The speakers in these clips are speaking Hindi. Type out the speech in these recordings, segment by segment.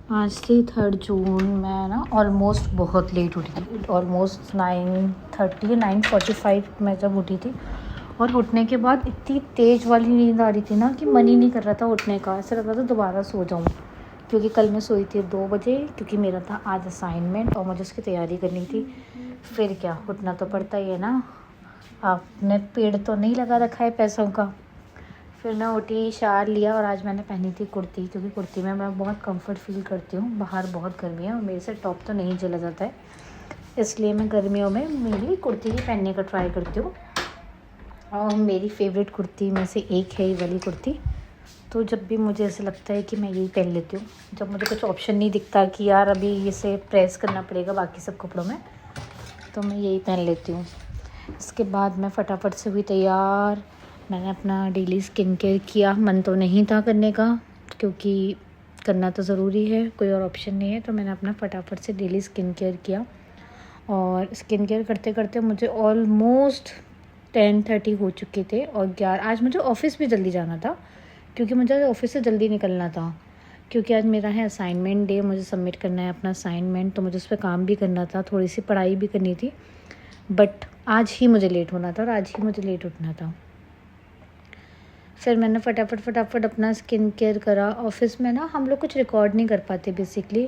आज थी 3 जून। मैं ना ऑलमोस्ट बहुत लेट उठी थी, ऑलमोस्ट 9:30 9:45 मैं जब उठी थी। और उठने के बाद इतनी तेज़ वाली नींद आ रही थी ना कि मन ही नहीं कर रहा था उठने का। ऐसा लग रहा था दोबारा सो जाऊँ, क्योंकि कल मैं सोई थी 2 बजे, क्योंकि मेरा था आज असाइनमेंट और मुझे उसकी तैयारी करनी थी। फिर क्या, उठना तो पड़ता ही है ना, आपने पेड़ तो नहीं लगा रखा है पैसों का। फिर मैं उठी, शावर लिया और आज मैंने पहनी थी कुर्ती, क्योंकि कुर्ती में मैं बहुत कंफर्ट फील करती हूँ। बाहर बहुत गर्मी है और मेरे से टॉप तो नहीं चला जाता है, इसलिए मैं गर्मियों में मेनली कुर्ती ही पहनने का ट्राई करती हूँ। और मेरी फेवरेट कुर्ती में से एक है ये वाली कुर्ती। तो जब भी मुझे ऐसा लगता है कि मैं यही पहन लेती हूँ, जब मुझे कुछ ऑप्शन नहीं दिखता कि यार अभी इसे प्रेस करना पड़ेगा बाकी सब कपड़ों में, तो मैं यही पहन लेती हूँ। इसके बाद मैं फटाफट से हुई तैयार। मैंने अपना डेली स्किन केयर किया। मन तो नहीं था करने का, क्योंकि करना तो ज़रूरी है, कोई और ऑप्शन नहीं है। तो मैंने अपना फटाफट से डेली स्किन केयर किया। और स्किन केयर करते करते मुझे ऑलमोस्ट 10:30 हो चुके थे। और 11 आज मुझे ऑफ़िस भी जल्दी जाना था, क्योंकि मुझे ऑफ़िस से जल्दी निकलना था, क्योंकि आज मेरा है असाइनमेंट डे। मुझे सबमिट करना है अपना असाइनमेंट, तो मुझे उस पर काम भी करना था, थोड़ी सी पढ़ाई भी करनी थी। बट आज ही मुझे लेट होना था और आज ही मुझे लेट उठना था। फिर मैंने फटाफट अपना स्किन केयर करा। ऑफ़िस में ना हम लोग कुछ रिकॉर्ड नहीं कर पाते बेसिकली।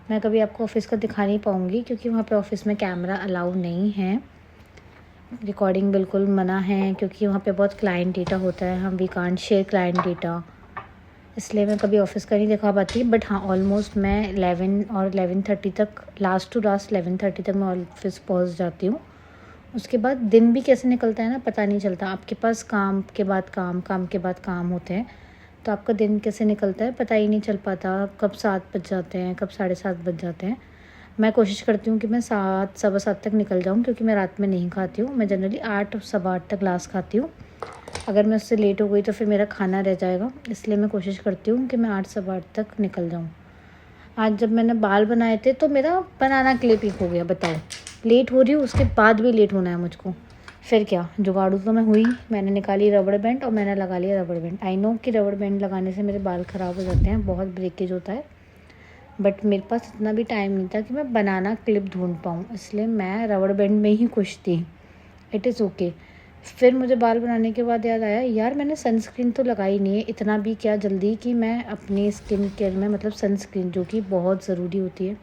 मैं कभी आपको ऑफ़िस का दिखा नहीं पाऊँगी, क्योंकि वहाँ पे ऑफ़िस में कैमरा अलाउ नहीं है, रिकॉर्डिंग बिल्कुल मना है, क्योंकि वहाँ पे बहुत क्लाइंट डेटा होता है। हम we can't share client data, इसलिए मैं कभी ऑफ़िस का नहीं दिखा पाती। बट हाँ, ऑलमोस्ट मैं 11 और 11:30 तक, लास्ट टू लास्ट 11:30 तक मैं ऑफ़िस पहुँच जाती हूँ। उसके बाद दिन भी कैसे निकलता है ना, पता नहीं चलता। आपके पास काम के बाद काम, काम के बाद काम होते हैं, तो आपका दिन कैसे निकलता है पता ही नहीं चल पाता। कब 7 बज जाते हैं, कब 7:30 बज जाते हैं। मैं कोशिश करती हूँ कि मैं 7 सवा 7 तक निकल जाऊँ, क्योंकि मैं रात में नहीं खाती हूँ। मैं जनरली 8 सवा 8 तक लास्ट खाती हूँ। अगर मैं उससे लेट हो गई तो फिर मेरा खाना रह जाएगा, इसलिए मैं कोशिश करती हूँ कि मैं 8 सवा 8 तक निकल जाऊँ। आज जब मैंने बाल बनाए थे तो मेरा बनाना क्लिप ही हो गया। बताओ, लेट हो रही हूँ, उसके बाद भी लेट होना है मुझको। फिर क्या, जुगाड़ू तो मैं हुई। मैंने निकाली रबड़ बैंड और मैंने लगा लिया रबड़ बैंड। आई नो कि रबड़ बैंड लगाने से मेरे बाल ख़राब हो जाते हैं, बहुत ब्रेकेज होता है, बट मेरे पास इतना भी टाइम नहीं था कि मैं बनाना क्लिप ढूंढ पाऊँ, इसलिए मैं रबड़ बैंड में ही खुश थी। It is okay. फिर मुझे बाल बनाने के बाद याद आया, यार मैंने सनस्क्रीन तो लगाई नहीं है। इतना भी क्या जल्दी कि मैं अपनी स्किन केयर में, मतलब सनस्क्रीन जो कि बहुत ज़रूरी होती है,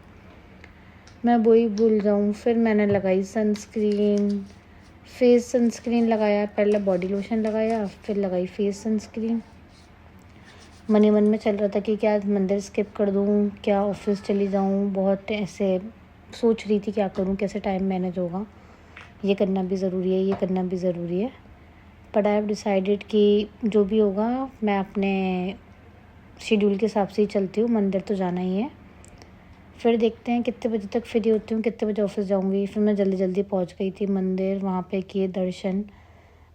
मैं वही भूल जाऊँ। फिर मैंने लगाई सनस्क्रीन, फेस सनस्क्रीन लगाया, पहले बॉडी लोशन लगाया, फिर लगाई फेस सनस्क्रीन। मन ही मन में चल रहा था कि क्या मंदिर स्किप कर दूँ, क्या ऑफिस चली जाऊँ। बहुत ऐसे सोच रही थी क्या करूँ, कैसे टाइम मैनेज होगा, ये करना भी ज़रूरी है, ये करना भी ज़रूरी है। बट आई हैव डिसाइडेड कि जो भी होगा मैं अपने शेड्यूल के हिसाब से ही चलती हूँ, मंदिर तो जाना ही है। फिर देखते हैं कितने बजे तक फ्री होती हूँ, कितने बजे ऑफिस जाऊँगी। फिर मैं जल्दी जल्दी पहुँच गई थी मंदिर, वहाँ पे किए दर्शन।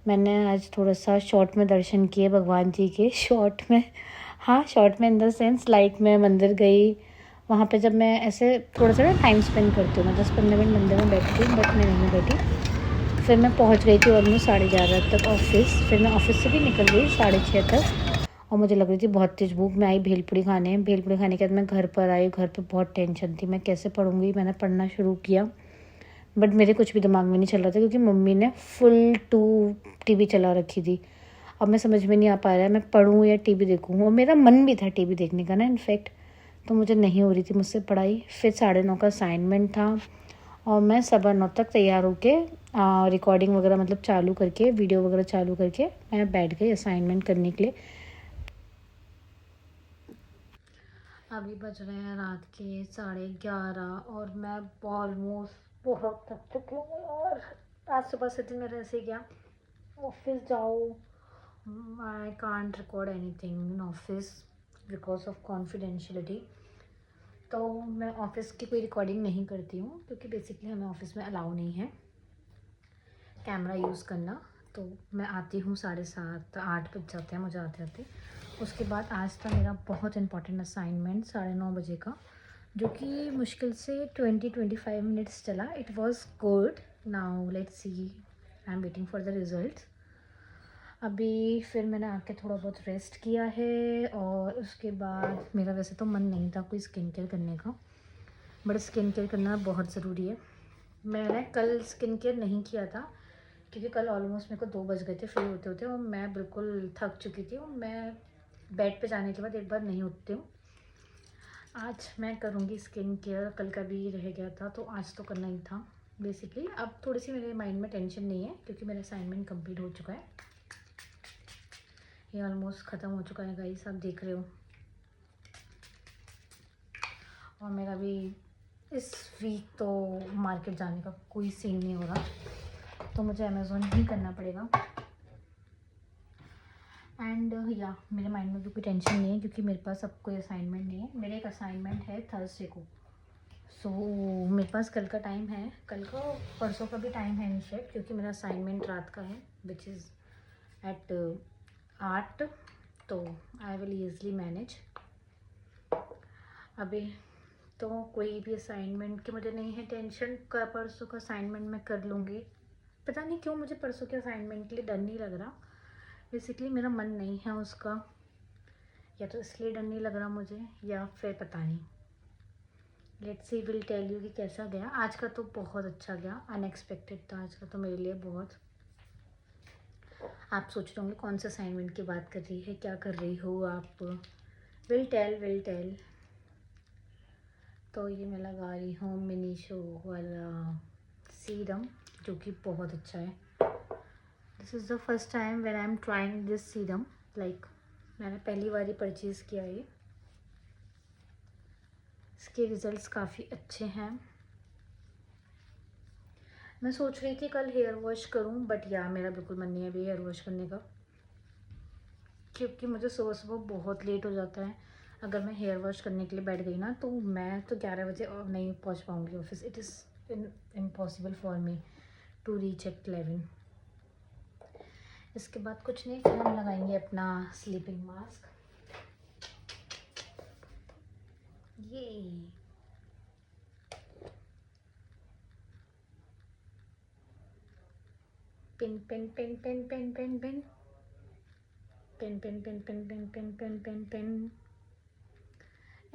मैंने आज थोड़ा सा शॉर्ट में दर्शन किए भगवान जी के, शॉर्ट में, हाँ शॉर्ट में इन द सेंस लाइक मैं मंदिर गई। वहाँ पे जब मैं ऐसे थोड़ा सा ना टाइम स्पेंड करती हूँ, मैं 10-15 मिनट मंदिर में बैठती हूँ, बट मैं नहीं बैठी। फिर मैं पहुँच गई थी ऑलमोस्ट 11:30 तक ऑफिस। फिर मैं ऑफिस से भी निकल गई 6:30 तक। और मुझे लग रही थी बहुत तेज़ भूख। मैं आई भेलपूरी खाने। भेलपूरी खाने के बाद मैं घर पर आई। घर पे बहुत टेंशन थी, मैं कैसे पढ़ूँगी। मैंने पढ़ना शुरू किया, बट मेरे कुछ भी दिमाग में नहीं चल रहा था, क्योंकि मम्मी ने फुल टू टीवी चला रखी थी। अब मैं समझ में नहीं आ पा रहा है मैं पढ़ूँ या टीवी देखूँ। और मेरा मन भी था टीवी देखने का ना इनफैक्ट, तो मुझे नहीं हो रही थी मुझसे पढ़ाई। फिर 9:30 का असाइनमेंट था और मैं 9:15 तक तैयार होके रिकॉर्डिंग वगैरह मतलब चालू करके, वीडियो वगैरह चालू करके मैं बैठ गई असाइनमेंट करने के लिए। अभी बज रहे हैं रात के 11:30 और मैं ऑलमोस्ट बहुत थक चुकी हूँ। और आज सुबह से दिन मेरा ऐसे ही गया, ऑफिस जाओ, I can't record anything in office because of confidentiality. तो मैं ऑफिस की कोई रिकॉर्डिंग नहीं करती हूँ, क्योंकि बेसिकली हमें ऑफिस में अलाउ नहीं है कैमरा यूज़ करना। तो मैं आती हूँ 7:30 8 बज जाते हैं मुझे आते आते। उसके बाद आज था मेरा बहुत इंपॉर्टेंट असाइनमेंट 9:30 बजे का, जो कि मुश्किल से 20-25 मिनट्स चला। It was good. Now let's see, I am waiting for the result. अभी फिर मैंने आके थोड़ा बहुत रेस्ट किया है और उसके बाद मेरा वैसे तो मन नहीं था कोई स्किन केयर करने का, बट स्किन केयर करना बहुत ज़रूरी है। मैंने कल स्किन केयर नहीं किया था क्योंकि कल ऑलमोस्ट मेरे को 2 बज गए थे फ्री होते होते और मैं बिल्कुल थक चुकी थी और मैं बेड पे जाने के बाद एक बार नहीं उठती हूँ। आज मैं करूँगी स्किन केयर, कल का भी रह गया था तो आज तो करना ही था बेसिकली। अब थोड़ी सी मेरे माइंड में टेंशन नहीं है क्योंकि मेरा असाइनमेंट कंप्लीट हो चुका है, ये ऑलमोस्ट ख़त्म हो चुका है गाइस, आप देख रहे हो। और मेरा भी इस वीक तो मार्केट जाने का कोई सीन नहीं हो रहा, तो मुझे अमेज़ोन ही करना पड़ेगा। एंड या मेरे माइंड में भी कोई टेंशन नहीं है क्योंकि मेरे पास अब कोई असाइनमेंट नहीं है। मेरा एक असाइनमेंट है थर्सडे को, सो मेरे पास कल का टाइम है, कल का परसों का भी टाइम है इनफैक्ट, क्योंकि मेरा असाइनमेंट रात का है विच इज़ एट 8, तो आई विल ईज़ली मैनेज। अभी तो कोई भी असाइनमेंट की मुझे नहीं है टेंशन, का परसों का असाइनमेंट मैं कर लूँगी। पता नहीं क्यों मुझे परसों के असाइनमेंट के लिए डर नहीं लग रहा, बेसिकली मेरा मन नहीं है उसका, या तो इसलिए डर नहीं लग रहा मुझे या फिर पता नहीं। Let's see, will tell you कि कैसा गया। आज का तो बहुत अच्छा गया, अनएक्सपेक्टेड था आज का तो मेरे लिए बहुत। आप सोच रहे होंगे कौन से असाइनमेंट की बात कर रही है, क्या कर रही हो आप। Will tell. तो ये मैं लगा रही हूँ मिनी शो वाला सीरम, जो कि बहुत अच्छा है। This is the first time when I am trying this serum, like मैंने पहली बार ही परचेज़ किया ये। इसके रिज़ल्ट्स काफ़ी अच्छे हैं। मैं सोच रही थी कल हेयर वॉश करूं, बट यार मेरा बिल्कुल मन नहीं है अभी हेयर वॉश करने का, क्योंकि मुझे सुबह सुबह बहुत लेट हो जाता है। अगर मैं हेयर वॉश करने के लिए बैठ गई ना तो मैं तो 11 बजे और नहीं पहुंच पाऊंगी office. It is impossible for me to reach at 11। इसके बाद कुछ नहीं, फिर हम लगाएंगे अपना स्लीपिंग मास्क। ये pin pin pin pin pin pin pin pin pin pin pin pin pin pin pin pin,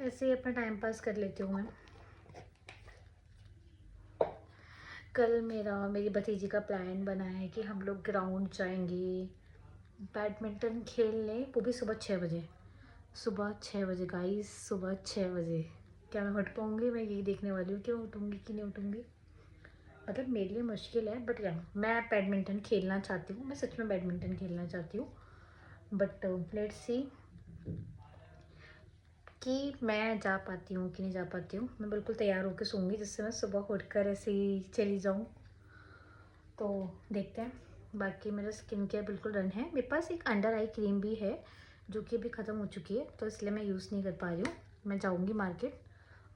ऐसे ही अपना टाइम पास कर लेती हूँ मैं। कल मेरी भतीजी का प्लान बना है कि हम लोग ग्राउंड जाएंगे बैडमिंटन खेलने, वो भी सुबह 6 बजे। सुबह 6 बजे गाइस, सुबह 6 बजे। क्या मैं उठ पाऊँगी? मैं यही देखने वाली हूँ कि उठूँगी कि नहीं उठूँगी। मतलब मेरे लिए मुश्किल है, बट या मैं बैडमिंटन खेलना चाहती हूँ, मैं सच में बैडमिंटन खेलना चाहती हूँ। बट लेट्स सी कि मैं जा पाती हूँ कि नहीं जा पाती हूँ। मैं बिल्कुल तैयार होकर सोऊंगी जिससे मैं सुबह उठकर ऐसे ही चली जाऊँ, तो देखते हैं। बाकी मेरा स्किन केयर बिल्कुल डन है। मेरे पास एक अंडर आई क्रीम भी है जो कि अभी ख़त्म हो चुकी है, तो इसलिए मैं यूज़ नहीं कर पा रही हूँ। मैं जाऊँगी मार्केट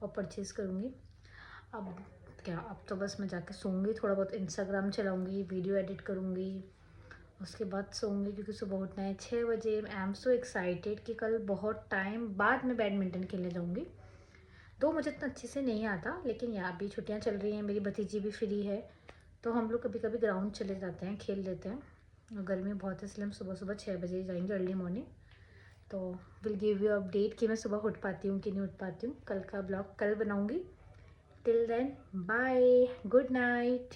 और परचेज़ करूँगी। अब क्या, अब तो बस मैं जाके सोऊंगी, थोड़ा बहुत इंस्टाग्राम चलाऊँगी, वीडियो एडिट करूँगी, उसके बाद सोऊंगी क्योंकि सुबह उठना है 6 बजे। आई एम सो एक्साइटेड कि कल बहुत टाइम बाद मैं बैडमिंटन खेलने जाऊँगी। दो मुझे इतना अच्छे से नहीं आता, लेकिन यहाँ भी छुट्टियाँ चल रही हैं, मेरी भतीजी भी फ्री है, तो हम लोग कभी कभी ग्राउंड चले जाते हैं, खेल लेते हैं। और गर्मी बहुत है इसलिए हम सुबह सुबह 6 बजे जाएंगे, अर्ली मॉर्निंग। तो विल गिव यू अपडेट कि मैं सुबह उठ पाती हूँ कि नहीं उठ पाती हूँ। कल का ब्लॉग कल बनाऊँगी। Till then bye, good night.